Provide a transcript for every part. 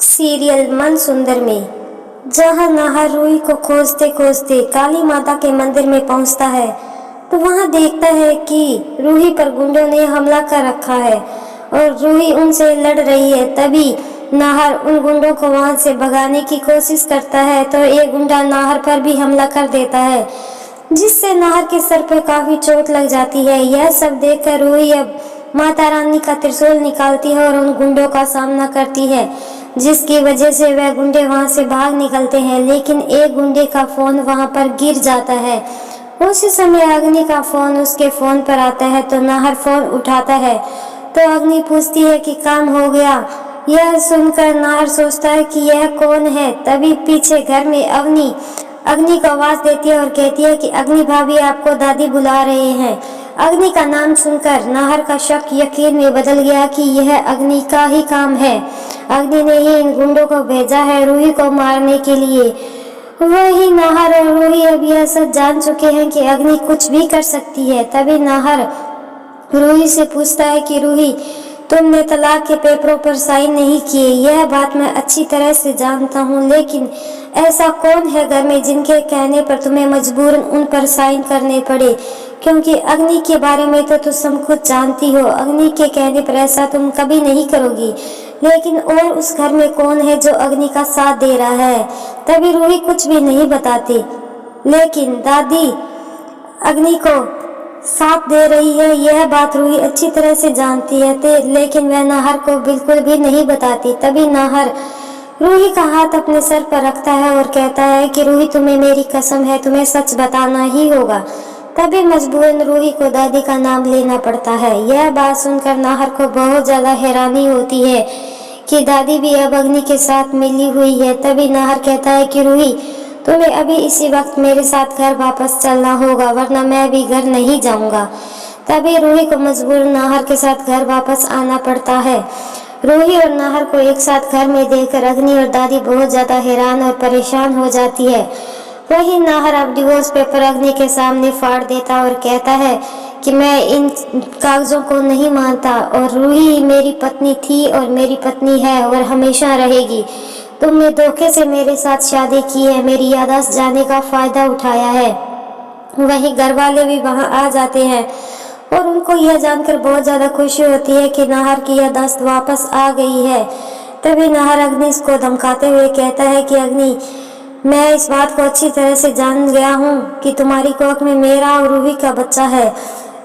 Serial मन सुंदर में जहां नाहर रूही को खोजते खोजते काली माता के मंदिर में पहुंचता है तो वहां देखता है कि रूही पर गुंडों ने हमला कर रखा है और रूही उनसे लड़ रही है। तभी नाहर उन गुंडों को वहां से भगाने की कोशिश करता है तो एक गुंडा नाहर पर भी हमला कर देता है, जिससे नाहर के सर पर काफी चोट लग जाती है। यह सब देखकर रूही अब माता रानी का त्रिशूल निकालती है और उन गुंडों का सामना करती है, जिसकी वजह से वह गुंडे वहां से भाग निकलते हैं। लेकिन एक गुंडे का फोन वहां पर गिर जाता है। उसी समय अग्नि का फोन उसके फोन पर आता है तो नाहर फोन उठाता है तो अग्नि पूछती है कि काम हो गया। यह सुनकर नाहर सोचता है कि यह कौन है। तभी पीछे घर में अग्नि को आवाज देती है और कहती है कि अग्नि भाभी, आपको दादी बुला रहे हैं। अग्नि का नाम सुनकर नाहर का शक यकीन में बदल गया कि यह अग्नि का ही काम है। अग्नि ने ही इन गुंडों को भेजा है रूही को मारने के लिए। वही नाहर और रूही अब यह सब जान चुके हैं कि अग्नि कुछ भी कर सकती है। तभी नाहर रूही से पूछता है कि रूही, तुमने तलाक के पेपरों पर साइन नहीं किए, यह बात मैं अच्छी तरह से जानता हूँ, लेकिन ऐसा कौन है घर में जिनके कहने पर तुम्हें मजबूरन उन पर साइन करने पड़े? क्योंकि अग्नि के बारे में तो तुम सब कुछ जानती हो। अग्नि के कहने पर ऐसा तुम कभी नहीं करोगी, लेकिन और उस घर में कौन है जो अग्नि का साथ दे रहा है? तभी रूही कुछ भी नहीं बताती, लेकिन दादी अग्नि को साथ दे रही है यह बात रूही अच्छी तरह से जानती है, लेकिन वह नाहर को बिल्कुल भी नहीं बताती। तभी नाहर रूही का हाथ अपने सर पर रखता है और कहता है कि रूही, तुम्हें मेरी कसम है, तुम्हें सच बताना ही होगा। तभी मजबूरन रूही को दादी का नाम लेना पड़ता है। यह बात सुनकर नाहर को बहुत ज्यादा हैरानी होती है कि दादी भी अब अग्नि के साथ मिली हुई है। तभी नाहर कहता है कि रूही, तुम्हें अभी इसी वक्त मेरे साथ घर वापस चलना होगा, वरना मैं भी घर नहीं जाऊंगा। तभी रूही को मजबूर नाहर के साथ घर वापस आना पड़ता है। रूही और नाहर को एक साथ घर में देखकर अग्नि और दादी बहुत ज्यादा हैरान और परेशान हो जाती है। वही नाहर अब डिवोर्स पेपर अग्नि के सामने फाड़ देता और कहता है कि मैं इन कागजों को नहीं मानता और रूही मेरी पत्नी थी और मेरी पत्नी है और हमेशा रहेगी। तुमने धोखे से मेरे साथ शादी की है, मेरी याददाश्त जाने का फायदा उठाया है। वहीं घर वाले भी वहां आ जाते हैं और उनको यह जानकर बहुत ज्यादा खुशी होती है कि नाहर की याददाश्त वापस आ गई है। तभी नाहर अग्नि को धमकाते हुए कहता है कि अग्नि, मैं इस बात को अच्छी तरह से जान गया हूँ कि तुम्हारी कोख में मेरा और रूही का बच्चा है।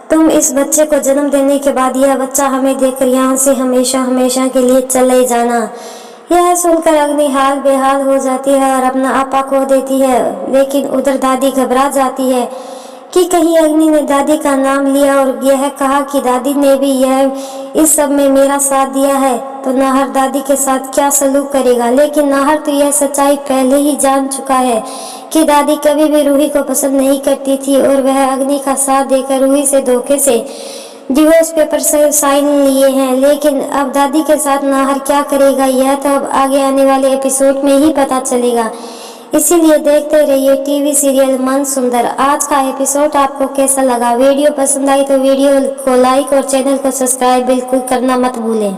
तुम इस बच्चे को जन्म देने के बाद यह बच्चा हमें देकर यहाँ से हमेशा हमेशा के लिए चले जाना। यह सुनकर अग्नि हाल बेहाल हो जाती है और अपना आपा खो देती है। लेकिन उधर दादी घबरा जाती है कि कहीं अग्नि ने दादी का नाम लिया और यह कहा कि दादी ने भी यह इस सब में मेरा साथ दिया है तो नाहर दादी के साथ क्या सलूक करेगा। लेकिन नाहर तो यह सच्चाई पहले ही जान चुका है कि दादी कभी भी रूही को पसंद नहीं करती थी और वह अग्नि का साथ देकर रूही से धोखे से डिवोर्स पेपर से साइन लिए हैं। लेकिन अब दादी के साथ नाहर क्या करेगा यह तो अब आगे आने वाले एपिसोड में ही पता चलेगा। इसीलिए देखते रहिए टीवी सीरियल मन सुंदर। आज का एपिसोड आपको कैसा लगा? वीडियो पसंद आई तो वीडियो को लाइक और चैनल को सब्सक्राइब बिल्कुल करना मत भूलें।